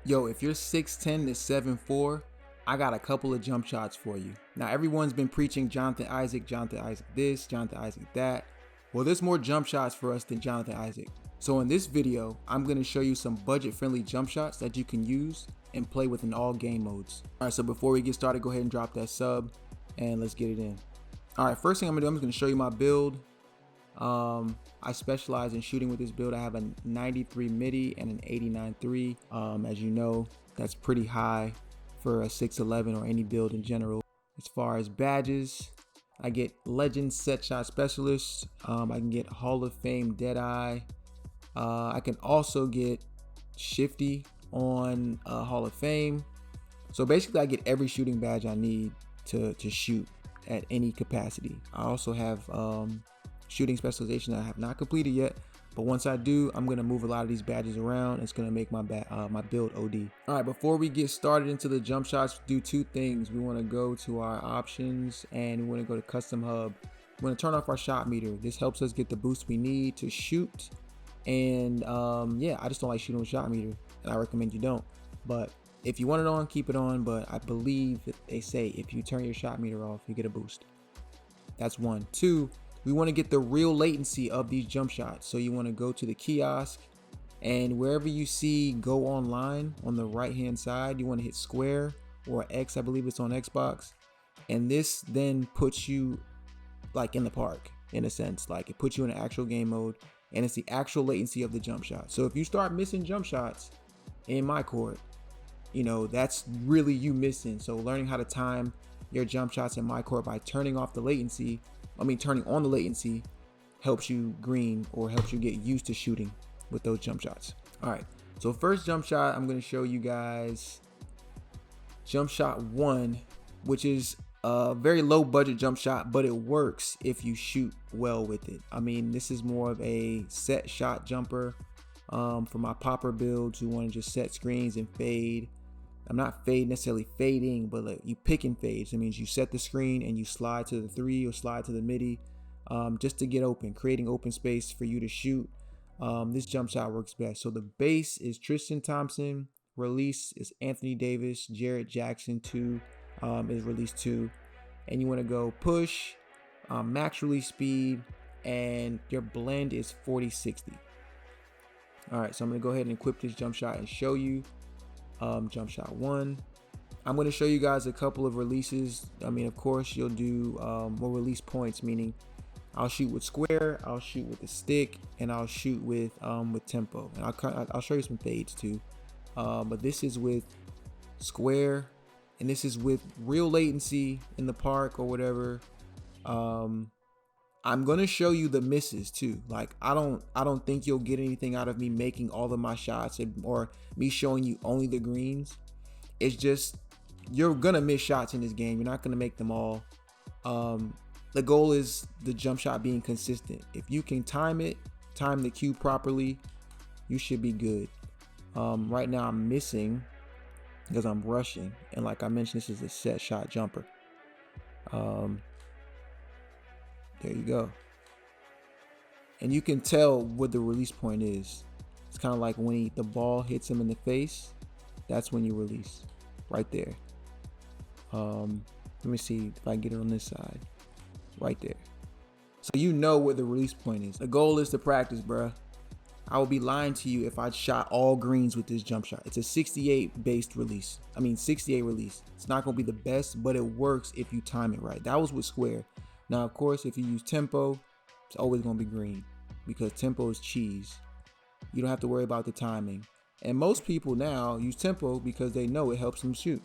Yo, if you're 6'10 to 7'4", I got a couple of jump shots for you. Now, everyone's been preaching Jonathan Isaac this, Jonathan Isaac that. Well, there's more jump shots for us than Jonathan Isaac. So in this video, I'm going to show you some budget-friendly jump shots that you can use and play with in all game modes. All right, so before we get started, go ahead and drop that sub and let's get it in. All right, first thing I'm going to show you my build. I specialize in shooting with this build. I have a 93 midi and an 89.3. As you know, that's pretty high for a 6'11 or any build in general. As far as badges, I get Legend Set Shot Specialist. I can get Hall of Fame Deadeye. I can also get Shifty on Hall of Fame. So basically, I get every shooting badge I need to shoot at any capacity. I also have shooting specialization that I have not completed yet, but once I do, I'm gonna move a lot of these badges around. It's gonna make my build OD. All right, before we get started into the jump shots, do two things. We want to go to our options and we want to go to custom hub. We're gonna turn off our shot meter. This helps us get the boost we need to shoot. And yeah, I just don't like shooting with shot meter, and I recommend you don't. But if you want it on, keep it on. But I believe that they say if you turn your shot meter off, you get a boost. That's one. Two, we want to get the real latency of these jump shots. So you want to go to the kiosk, and wherever you see go online on the right hand side, you want to hit square or X. I believe it's on Xbox. And this then puts you like in the park, in a sense. Like it puts you in an actual game mode, and it's the actual latency of the jump shot. So if you start missing jump shots in my court, you know, that's really you missing. So learning how to time your jump shots in my court by turning on the latency helps you green, or helps you get used to shooting with those jump shots. All right, so first jump shot, I'm going to show you guys jump shot 1, which is a very low budget jump shot, but it works if you shoot well with it. I mean, this is more of a set shot jumper for my popper builds who want to just set screens and fade. I'm not necessarily fading, but like you pick and fade. So it means you set the screen and you slide to the 3 or slide to the midi just to get open, creating open space for you to shoot. This jump shot works best. So the base is Tristan Thompson, release is Anthony Davis, Jarrett Jackson 2 is release 2, and you want to go push, max release speed, and your blend is 40-60. All right, so I'm gonna go ahead and equip this jump shot and show you. Jump shot 1. I'm going to show you guys a couple of releases. I mean, of course, you'll do more release points, meaning I'll shoot with square, I'll shoot with the stick, and I'll shoot with tempo. And I'll show you some fades too. But this is with square, and this is with real latency in the park or whatever. I'm gonna show you the misses too. Like I don't think you'll get anything out of me making all of my shots or me showing you only the greens. It's just you're gonna miss shots in this game. You're not gonna make them all. The goal is the jump shot being consistent. If you can time the cue properly, you should be good. Right now I'm missing because I'm rushing, and like I mentioned, this is a set shot jumper. There you go. And you can tell what the release point is. It's kind of like when the ball hits him in the face, that's when you release, right there. Let me see if I get it on this side, right there. So you know what the release point is. The goal is to practice, bruh. I would be lying to you if I shot all greens with this jump shot. It's a 68 based release. 68 release. It's not gonna be the best, but it works if you time it right. That was with square. Now, of course, if you use tempo, it's always going to be green because tempo is cheese. You don't have to worry about the timing. And most people now use tempo because they know it helps them shoot.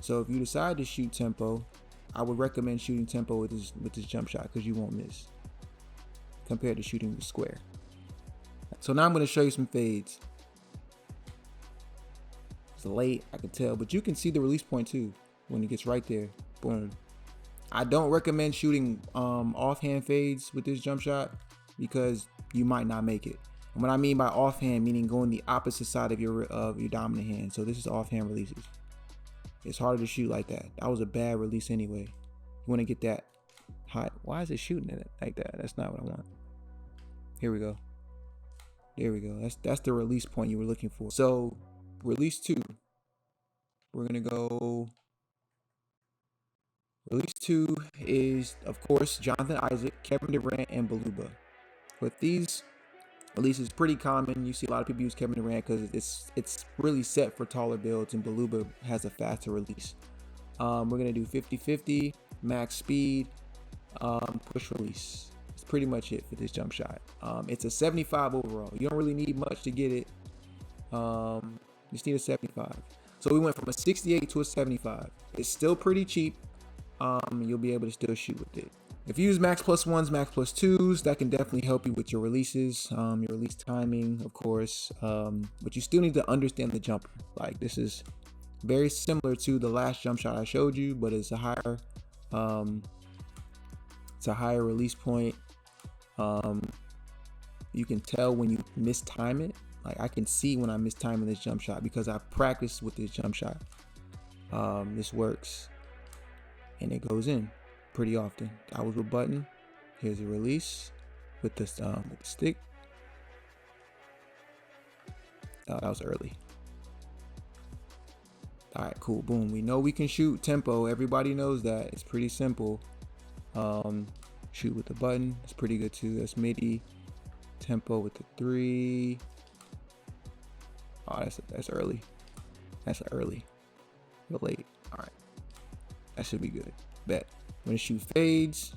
So if you decide to shoot tempo, I would recommend shooting tempo with this jump shot because you won't miss compared to shooting with square. So now I'm going to show you some fades. It's late, I can tell, but you can see the release point too when it gets right there. Boom. I don't recommend shooting offhand fades with this jump shot because you might not make it. And what I mean by offhand, meaning going the opposite side of your dominant hand. So this is offhand releases. It's harder to shoot like that. That was a bad release anyway. You want to get that hot. Why is it shooting it like that? That's not what I want. Here we go. There we go. That's the release point you were looking for. So release 2. We're going to go. Release 2 is, of course, Jonathan Isaac, Kevin Durant, and Beluba. With these releases, pretty common. You see a lot of people use Kevin Durant because it's really set for taller builds, and Beluba has a faster release. We're going to do 50-50, max speed, push release. That's pretty much it for this jump shot. It's a 75 overall. You don't really need much to get it. You just need a 75. So we went from a 68 to a 75. It's still pretty cheap. You'll be able to still shoot with it. If you use max plus ones, max plus twos, that can definitely help you with your releases, your release timing, of course. But you still need to understand the jumper. Like, this is very similar to the last jump shot I showed you, but it's a higher release point. You can tell when you mistime it. Like, I can see when I mistiming this jump shot because I practiced with this jump shot. This works, and it goes in pretty often. That was a button. Here's a release with the stick. Oh, that was early. All right, cool. Boom. We know we can shoot tempo. Everybody knows that. It's pretty simple. Shoot with the button. It's pretty good too. That's MIDI. Tempo with the 3. Oh, that's early. That's early. But late. All right. That should be good. Bet. When the shoot fades,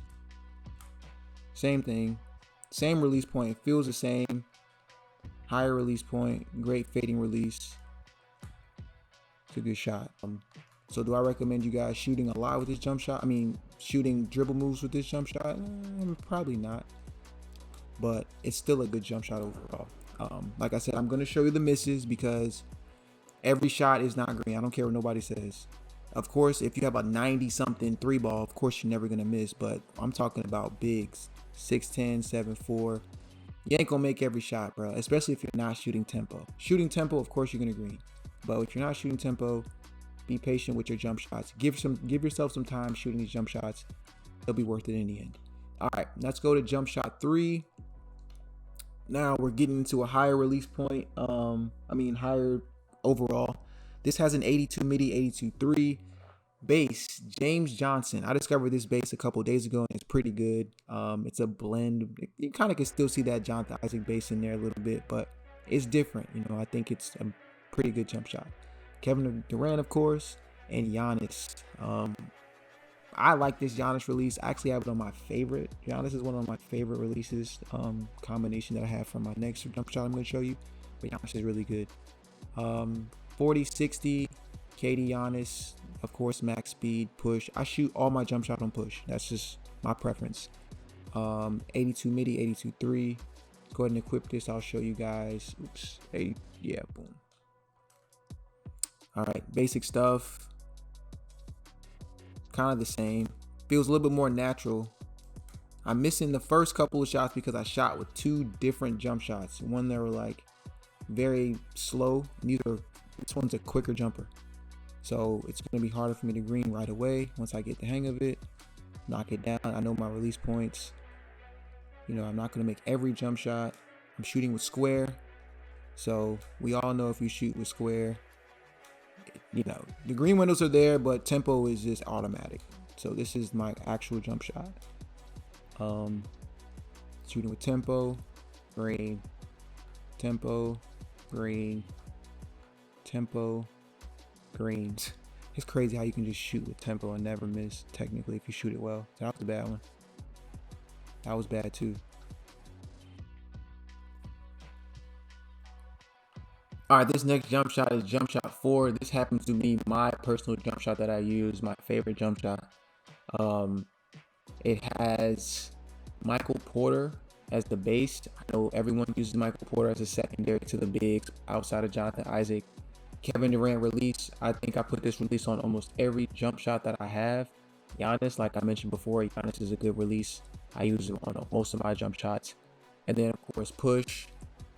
same thing. Same release point. Feels the same. Higher release point. Great fading release. It's a good shot. So do I recommend you guys shooting a lot with this jump shot? I mean, shooting dribble moves with this jump shot? Probably not. But it's still a good jump shot overall. Like I said, I'm going to show you the misses because every shot is not green. I don't care what nobody says. Of course, if you have a 90-something 3-ball, of course you're never going to miss. But I'm talking about bigs. 6'10", 7'4". You ain't going to make every shot, bro. Especially if you're not shooting tempo. Shooting tempo, of course you're going to green. But if you're not shooting tempo, be patient with your jump shots. Give yourself some time shooting these jump shots. They'll be worth it in the end. All right, let's go to jump shot 3. Now we're getting into a higher release point. Higher overall. This has an 82 MIDI, 82.3 bass. James Johnson. I discovered this bass a couple days ago, and it's pretty good. It's a blend. You kind of can still see that Jonathan Isaac bass in there a little bit, but it's different. I think it's a pretty good jump shot. Kevin Durant, of course, and Giannis. I like this Giannis release. I actually have it on my favorite. Giannis is one of my favorite releases combination that I have for my next jump shot I'm going to show you. But Giannis is really good. 40-60, KD Giannis. Of course, max speed, push. I shoot all my jump shot on push. That's just my preference. 82 MIDI, 82.3. Go ahead and equip this. I'll show you guys. Oops. 80. Yeah, boom. All right, basic stuff. Kind of the same. Feels a little bit more natural. I'm missing the first couple of shots because I shot with 2 different jump shots. One that were like very slow. This one's a quicker jumper. So it's going to be harder for me to green right away once I get the hang of it. Knock it down. I know my release points. I'm not going to make every jump shot. I'm shooting with square. So we all know if you shoot with square, the green windows are there, but tempo is just automatic. So this is my actual jump shot. Shooting with tempo, green, tempo, green, tempo, green. It's crazy how you can just shoot with tempo and never miss, technically, if you shoot it well. That was a bad one. That was bad too. All right, this next jump shot is jump shot 4. This happens to be my personal jump shot that I use, my favorite jump shot. It has Michael Porter as the base. I know everyone uses Michael Porter as a secondary to the bigs outside of Jonathan Isaac. Kevin Durant release. I think I put this release on almost every jump shot that I have. Giannis, like I mentioned before, Giannis is a good release. I use it on most of my jump shots. And then, of course, push.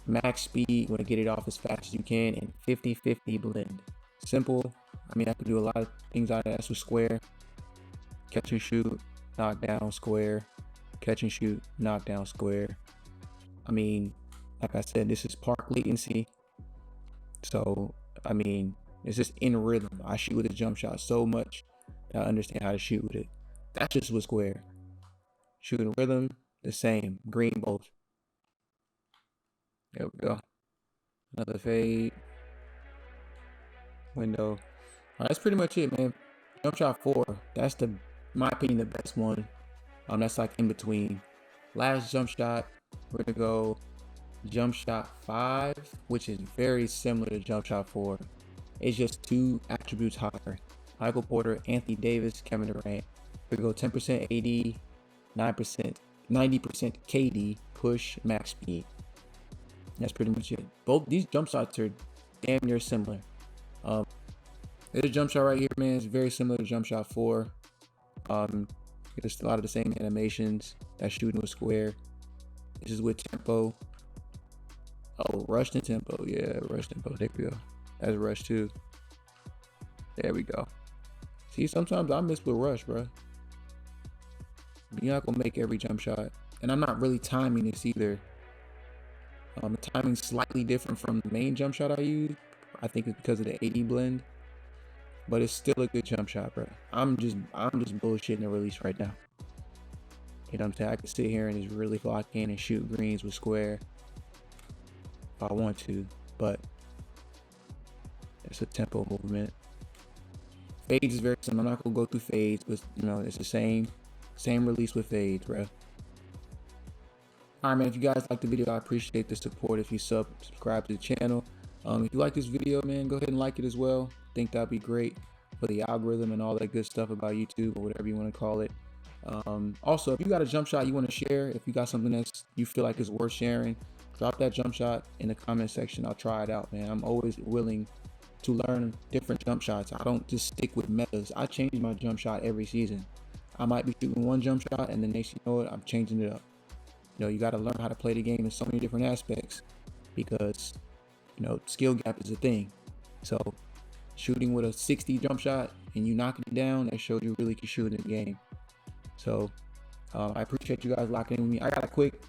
Max speed, you want to get it off as fast as you can, and 50-50 blend. Simple. I can do a lot of things out of that. So square, catch and shoot, knock down, square, catch and shoot, knock down, square. Like I said, this is park latency. So I mean, it's just in rhythm. I shoot with a jump shot so much that I understand how to shoot with it. That's just with square. Shooting rhythm, the same. Green both. There we go. Another fade. Window. That's pretty much it, man. Jump shot 4. That's in my opinion, the best one. That's like in between. Last jump shot, we're gonna go jump shot 5, which is very similar to jump shot 4. It's just 2 attributes higher. Michael Porter, Anthony Davis, Kevin Durant. We go 10% AD, 9%, 90% KD, push, max speed. That's pretty much it. Both these jump shots are damn near similar. This jump shot right here, man, is very similar to jump shot 4. It's a lot of the same animations. That shooting with square. This is with tempo. Oh, rush and tempo. Yeah, rush tempo. There we go. That's rush too. There we go. See, sometimes I miss with rush, bro. You're not gonna make every jump shot, and I'm not really timing this either. The timing's slightly different from the main jump shot I use. I think it's because of the AD blend, but it's still a good jump shot, bro. I'm just bullshitting the release right now. You know what I'm saying? I can sit here and just really lock in and shoot greens with square if I want to, but it's a tempo movement. Fades is very similar. I'm not gonna go through fades, but it's the same release with fades, bro. Alright, man, if you guys like the video, I appreciate the support. If you subscribe to the channel, if you like this video, man, go ahead and like it as well. I think that'd be great for the algorithm and all that good stuff about YouTube or whatever you want to call it. Also, if you got a jump shot you want to share, if you got something that you feel like is worth sharing, drop that jump shot in the comment section. I'll try it out, man. I'm always willing to learn different jump shots. I don't just stick with metas. I change my jump shot every season. I might be shooting one jump shot and the next you know it, I'm changing it up. You got to learn how to play the game in so many different aspects because skill gap is a thing. So shooting with a 60 jump shot and you knocking it down, that shows you really can shoot in the game. So I appreciate you guys locking in with me. I got a quick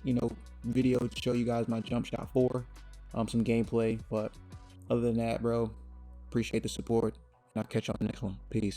video to show you guys my jump shot 4, some gameplay, but other than that, bro, appreciate the support, and I'll catch you on the next one. Peace.